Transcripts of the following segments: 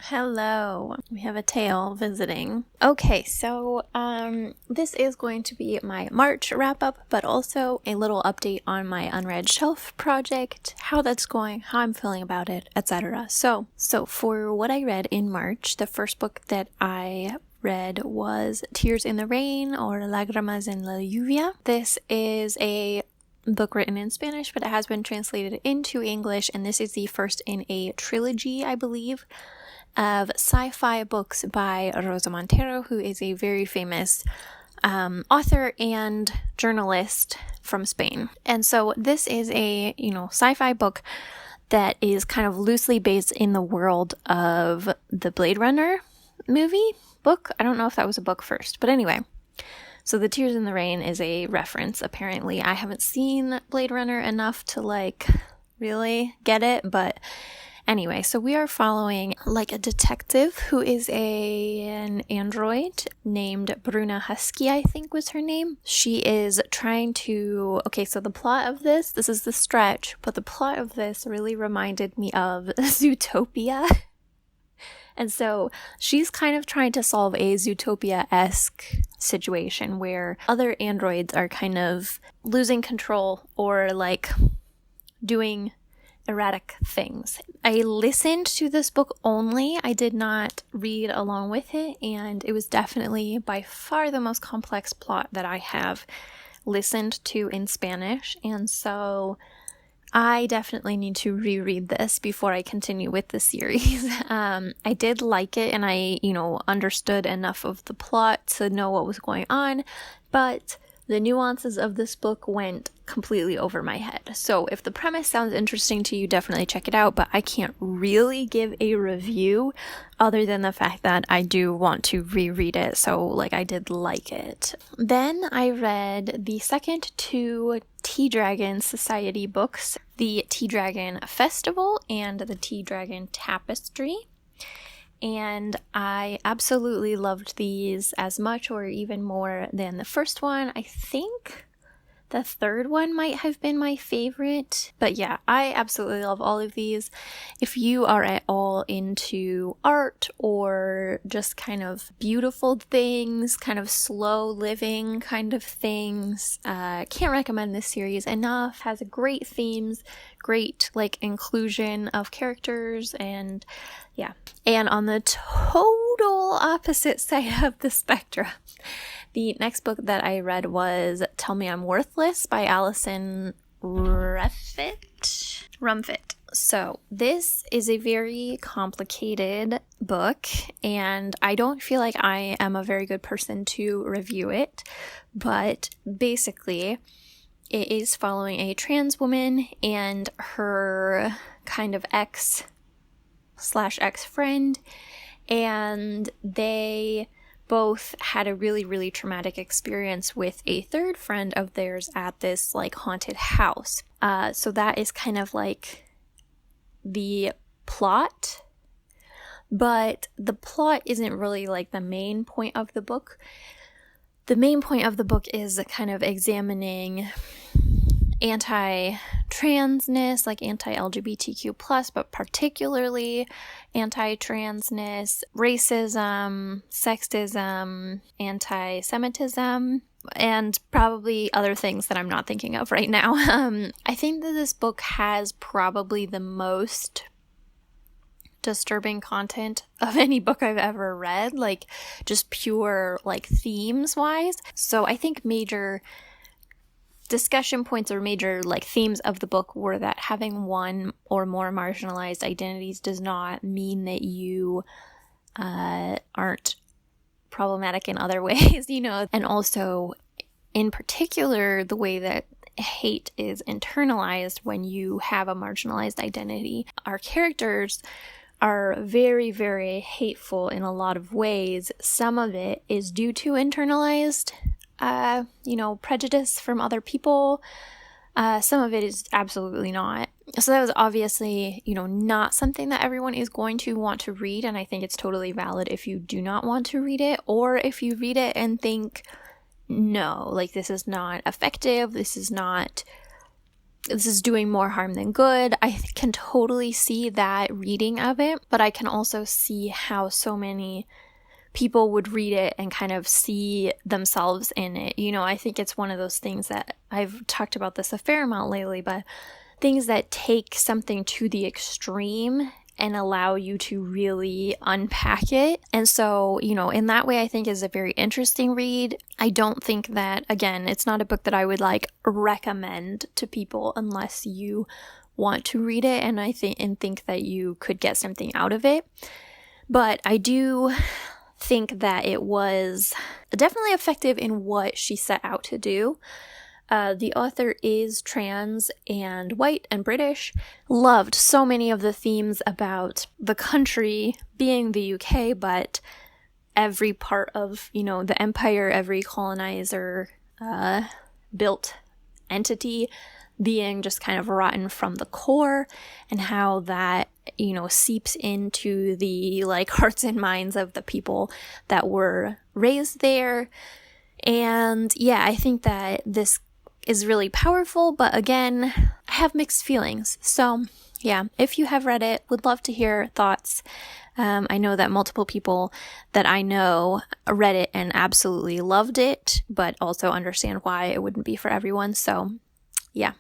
Hello. We have a tail visiting. Okay, so this is going to be my March wrap-up, but also a little update on my unread shelf project, how that's going, how I'm feeling about it, etc. So for what I read in March, the first book that I read was Tears in the Rain, or Lágrimas en la Lluvia. This is a book written in Spanish, but it has been translated into English, and this is the first in a trilogy, I believe, of sci-fi books by Rosa Montero, who is a very famous author and journalist from Spain. And so this is a, sci-fi book that is kind of loosely based in the world of the Blade Runner book. I don't know if that was a book first, but anyway. So the Tears in the Rain is a reference, apparently. I haven't seen Blade Runner enough to really get it, but anyway, so we are following a detective who is an android named Bruna Husky, I think was her name. She is trying to, so the plot of this is the stretch, but the plot of this really reminded me of Zootopia. And so she's kind of trying to solve a Zootopia-esque situation where other androids are kind of losing control or doing erratic things. I listened to this book only. I did not read along with it, and it was definitely by far the most complex plot that I have listened to in Spanish, and so I definitely need to reread this before I continue with the series. I did like it, and I, understood enough of the plot to know what was going on, but the nuances of this book went completely over my head. So if the premise sounds interesting to you, definitely check it out, but I can't really give a review other than the fact that I do want to reread it, so I did like it. Then I read the second two Tea Dragon Society books, the Tea Dragon Festival and the Tea Dragon Tapestry. And I absolutely loved these as much or even more than the first one. I think the third one might have been my favorite. But yeah, I absolutely love all of these. If you are at all into art or just kind of beautiful things, kind of slow living kind of things, can't recommend this series enough. Has great themes, great inclusion of characters, and yeah. And on the total opposite side of the spectrum, the next book that I read was Tell Me I'm Worthless by Alison Rumfitt. So this is a very complicated book, and I don't feel like I am a very good person to review it, but basically it is following a trans woman and her kind of ex/ex-friend, and they both had a really, really traumatic experience with a third friend of theirs at this haunted house. So that is kind of the plot, but the plot isn't really the main point of the book. The main point of the book is kind of examining anti-transness, anti-LGBTQ+, but particularly anti-transness, racism, sexism, anti-Semitism, and probably other things that I'm not thinking of right now. I think that this book has probably the most disturbing content of any book I've ever read, just pure themes wise. So I think major discussion points or major themes of the book were that having one or more marginalized identities does not mean that you aren't problematic in other ways, and also in particular the way that hate is internalized when you have a marginalized identity. Our characters are very, very hateful in a lot of ways. Some of it is due to internalized prejudice from other people. Some of it is absolutely not. So that was obviously, not something that everyone is going to want to read, and I think it's totally valid if you do not want to read it, or if you read it and think, no, this is not effective, this is not this is doing more harm than good. I can totally see that reading of it, but I can also see how so many people would read it and kind of see themselves in it. You know, I think it's one of those things that I've talked about this a fair amount lately, but things that take something to the extreme and allow you to really unpack it. And so, you know, in that way, I think is a very interesting read. I don't think that, again, it's not a book that I would like recommend to people unless you want to read it and think that you could get something out of it. But I do think that it was definitely effective in what she set out to do. The author is trans and white and British. Loved so many of the themes about the country being the UK, but every part of, you know, the empire, every colonizer built entity being just kind of rotten from the core, and how that, you know, seeps into the like hearts and minds of the people that were raised there. And yeah, I think that this is really powerful, but again, I have mixed feelings. So yeah, if you have read it, would love to hear thoughts. I know that multiple people that I know read it and absolutely loved it, but also understand why it wouldn't be for everyone. So yeah.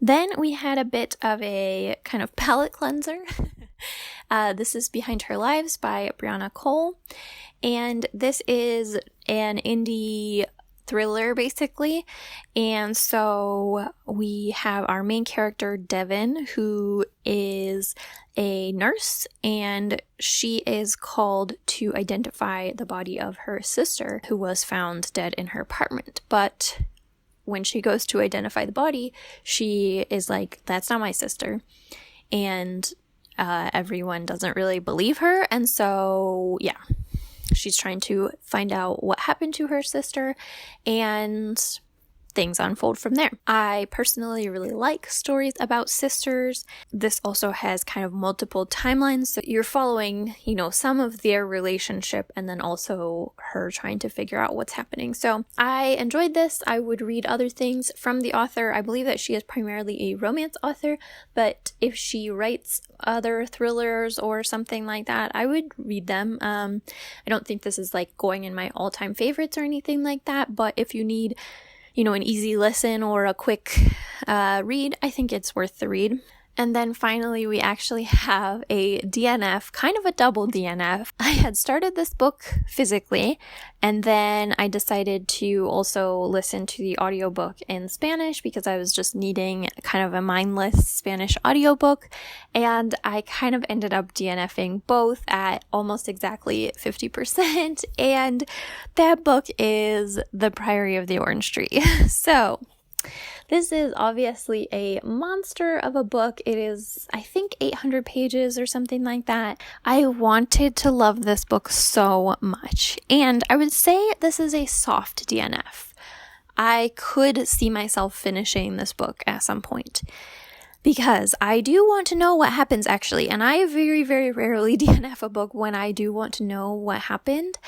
Then we had a bit of a kind of palate cleanser. This is Behind Her Lives by Brianna Cole. And this is an indie thriller, basically. And so we have our main character, Devin, who is a nurse, and she is called to identify the body of her sister, who was found dead in her apartment. But when she goes to identify the body, she is like, that's not my sister. And everyone doesn't really believe her. And so, yeah, she's trying to find out what happened to her sister, and things unfold from there. I personally really like stories about sisters. This also has kind of multiple timelines, so you're following, you know, some of their relationship and then also her trying to figure out what's happening. So I enjoyed this. I would read other things from the author. I believe that she is primarily a romance author, but if she writes other thrillers or something like that, I would read them. I don't think this is like going in my all-time favorites or anything like that, but if you need, you know, an easy listen or a quick read, I think it's worth the read. And then finally, we actually have a DNF, kind of a double DNF. I had started this book physically, and then I decided to also listen to the audiobook in Spanish because I was just needing kind of a mindless Spanish audiobook, and I kind of ended up DNFing both at almost exactly 50%, and that book is The Priory of the Orange Tree. So this is obviously a monster of a book. It is, I think, 800 pages or something like that. I wanted to love this book so much, and I would say this is a soft DNF. I could see myself finishing this book at some point, because I do want to know what happens actually, and I very, very rarely DNF a book when I do want to know what happened,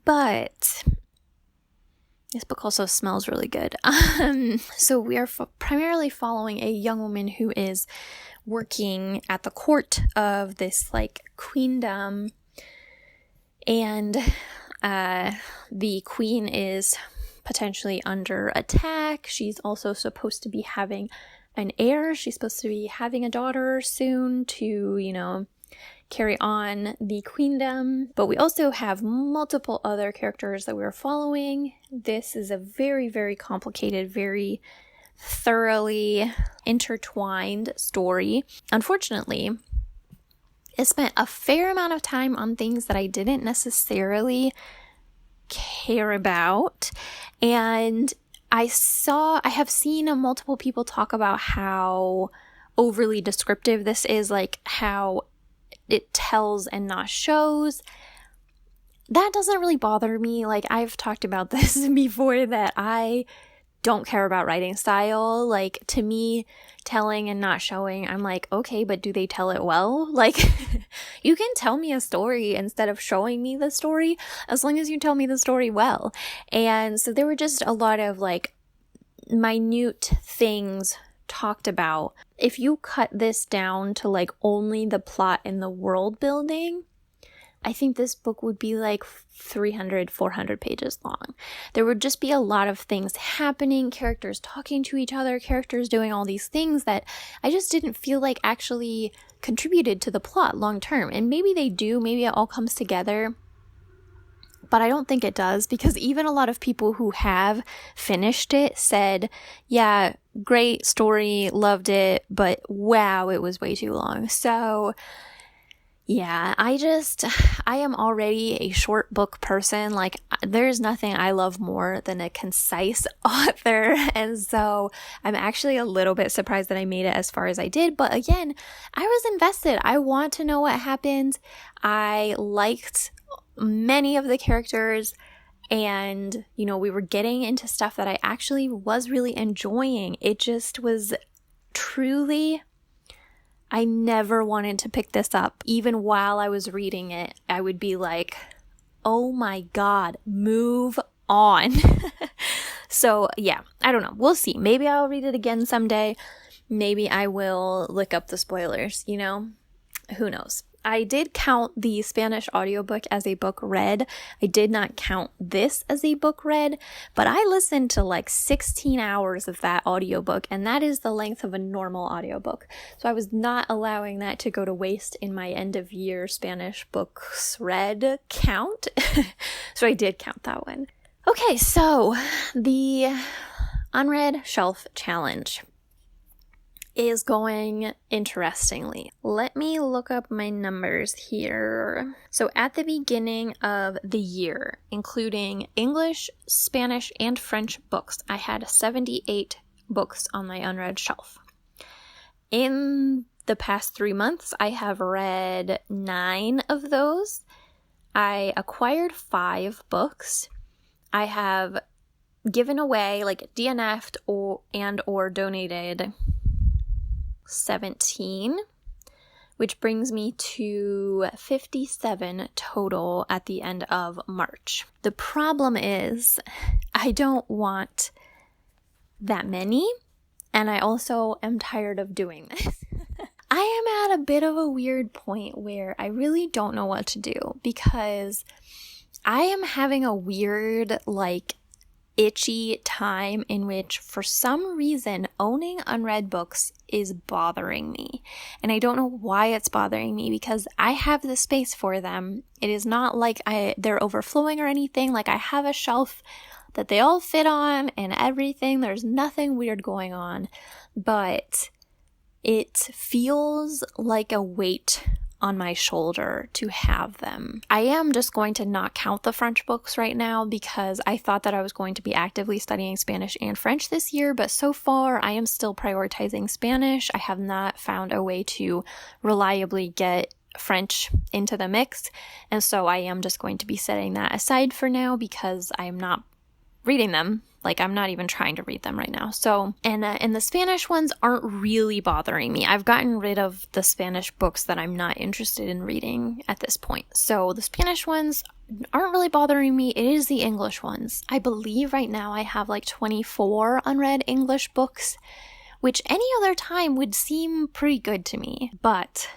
but this book also smells really good. So we are primarily following a young woman who is working at the court of this like queendom, and the queen is potentially under attack. She's also supposed to be having an heir. She's supposed to be having a daughter soon to, you know, carry on the queendom. But we also have multiple other characters that we're following. This is a very, very complicated, very thoroughly intertwined story. Unfortunately, it spent a fair amount of time on things that I didn't necessarily care about. And I have seen multiple people talk about how overly descriptive this is, like how it tells and not shows. That doesn't really bother me. Like, I've talked about this before, that I don't care about writing style. Like, to me, telling and not showing, I'm like, okay, but do they tell it well? Like, you can tell me a story instead of showing me the story, as long as you tell me the story well. And so there were just a lot of like minute things talked about, if you cut this down to like only the plot and the world building, I think this book would be like 300, 400 pages long. There would just be a lot of things happening, characters talking to each other, characters doing all these things that I just didn't feel like actually contributed to the plot long term. And maybe they do, maybe it all comes together, but I don't think it does, because even a lot of people who have finished it said, yeah, great story, loved it, but wow, it was way too long. So yeah, I am already a short book person. Like, there's nothing I love more than a concise author. And so I'm actually a little bit surprised that I made it as far as I did. But again, I was invested. I want to know what happened. I liked many of the characters, and we were getting into stuff that I actually was really enjoying. It just was truly, I never wanted to pick this up. Even while I was reading it, I would be like, oh my God, move on. So yeah, I don't know. We'll see. Maybe I'll read it again someday. Maybe I will look up the spoilers, who knows. I did count the Spanish audiobook as a book read. I did not count this as a book read, but I listened to like 16 hours of that audiobook, and that is the length of a normal audiobook. So I was not allowing that to go to waste in my end of year Spanish books read count. So I did count that one. Okay, so the Unread Shelf Challenge is going interestingly. Let me look up my numbers here. So at the beginning of the year, including English, Spanish, and French books, I had 78 books on my unread shelf. In the past 3 months, I have read 9 of those. I acquired 5 books. I have given away, like DNF'd or donated 17, which brings me to 57 total at the end of March. The problem is I don't want that many, and I also am tired of doing this. I am at a bit of a weird point where I really don't know what to do, because I am having a weird, itchy time in which, for some reason, owning unread books is bothering me. And I don't know why it's bothering me, because I have the space for them. It is not like they're overflowing or anything. Like, I have a shelf that they all fit on and everything. There's nothing weird going on. But it feels like a weight on my shoulder to have them. I am just going to not count the French books right now, because I thought that I was going to be actively studying Spanish and French this year, but so far I am still prioritizing Spanish. I have not found a way to reliably get French into the mix, and so I am just going to be setting that aside for now, because I am not reading them. Like, I'm not even trying to read them right now. So, and the Spanish ones aren't really bothering me. I've gotten rid of the Spanish books that I'm not interested in reading at this point. So the Spanish ones aren't really bothering me. It is the English ones. I believe right now I have 24 unread English books, which any other time would seem pretty good to me. But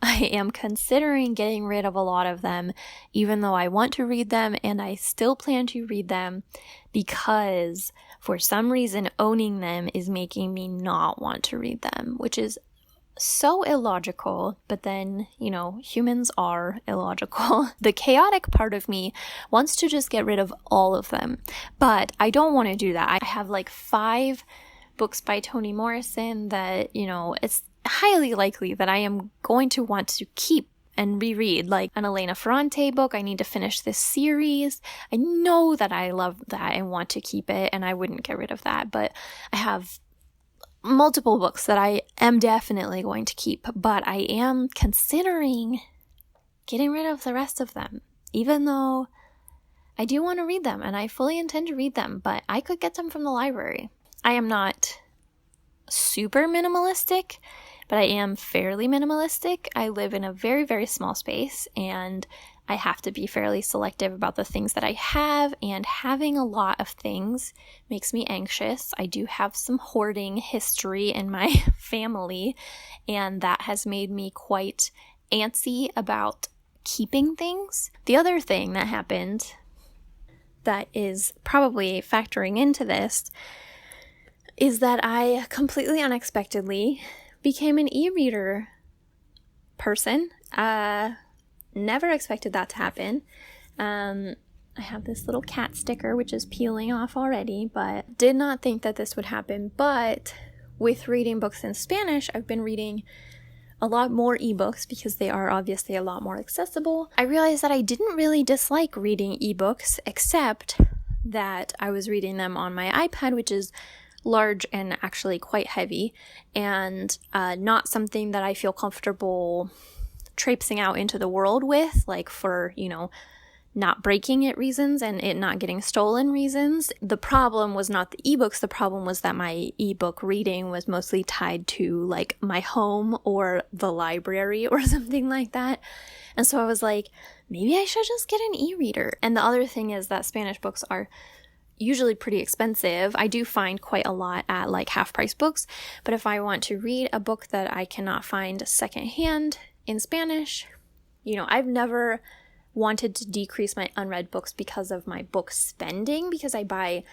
I am considering getting rid of a lot of them, even though I want to read them, and I still plan to read them, because for some reason owning them is making me not want to read them, which is so illogical. But then, humans are illogical. The chaotic part of me wants to just get rid of all of them, but I don't want to do that. I have 5 books by Toni Morrison that, it's highly likely that I am going to want to keep and reread. Like an Elena Ferrante book, I need to finish this series. I know that I love that and want to keep it, and I wouldn't get rid of that, but I have multiple books that I am definitely going to keep, but I am considering getting rid of the rest of them, even though I do want to read them, and I fully intend to read them, but I could get them from the library. I am not super minimalistic, but I am fairly minimalistic. I live in a very, very small space, and I have to be fairly selective about the things that I have, and having a lot of things makes me anxious. I do have some hoarding history in my family, and that has made me quite antsy about keeping things. The other thing that happened that is probably factoring into this is that I completely unexpectedly became an e-reader person. Never expected that to happen. I have this little cat sticker, which is peeling off already, but did not think that this would happen. But with reading books in Spanish, I've been reading a lot more ebooks because they are obviously a lot more accessible. I realized that I didn't really dislike reading ebooks, except that I was reading them on my iPad, which is large and actually quite heavy, and not something that I feel comfortable traipsing out into the world with, like for, not breaking it reasons and it not getting stolen reasons. The problem was not the ebooks. The problem was that my ebook reading was mostly tied to like my home or the library or something like that. And so I was like, maybe I should just get an e-reader. And the other thing is that Spanish books are usually pretty expensive. I do find quite a lot at like half price books, but if I want to read a book that I cannot find secondhand in Spanish, I've never wanted to decrease my unread books because of my book spending, because I buy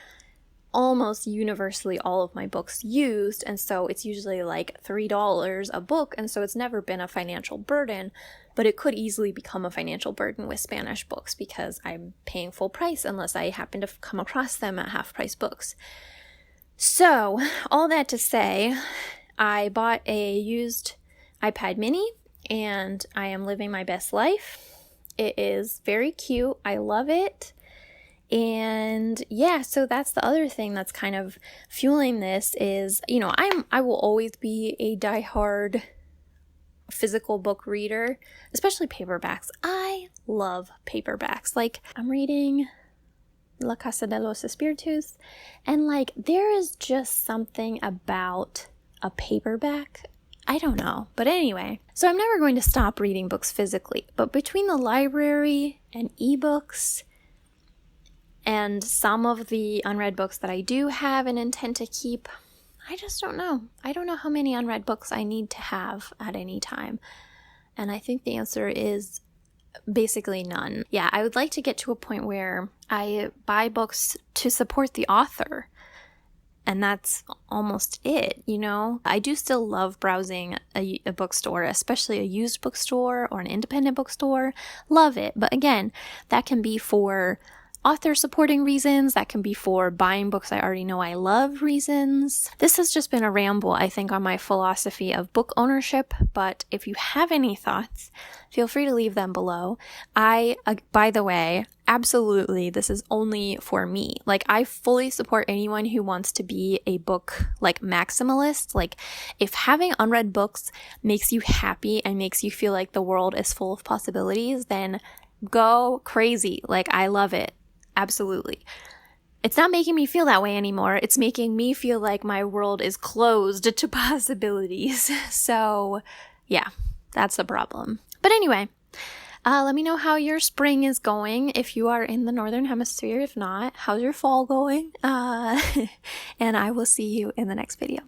almost universally all of my books used, and so it's usually like $3 a book, and so it's never been a financial burden, but it could easily become a financial burden with Spanish books because I'm paying full price unless I happen to come across them at half price books. So all that to say, I bought a used iPad mini and I am living my best life. It is very cute. I love it. And yeah, so that's the other thing that's kind of fueling this is, I will always be a diehard physical book reader, especially paperbacks. I love paperbacks. Like, I'm reading La Casa de los Espíritus, and like, there is just something about a paperback. I don't know. But anyway, so I'm never going to stop reading books physically. But between the library and ebooks and some of the unread books that I do have and intend to keep, I just don't know. I don't know how many unread books I need to have at any time. And I think the answer is basically none. Yeah, I would like to get to a point where I buy books to support the author. And that's almost it, I do still love browsing a bookstore, especially a used bookstore or an independent bookstore. Love it. But again, that can be for author supporting reasons. That can be for buying books I already know I love reasons. This has just been a ramble, I think, on my philosophy of book ownership. But if you have any thoughts, feel free to leave them below. By the way, absolutely, this is only for me. Like, I fully support anyone who wants to be a book, like, maximalist. Like, if having unread books makes you happy and makes you feel like the world is full of possibilities, then go crazy. Like, I love it. Absolutely. It's not making me feel that way anymore. It's making me feel like my world is closed to possibilities. So, yeah, that's the problem. But anyway, let me know how your spring is going if you are in the Northern Hemisphere. If not, how's your fall going? And I will see you in the next video.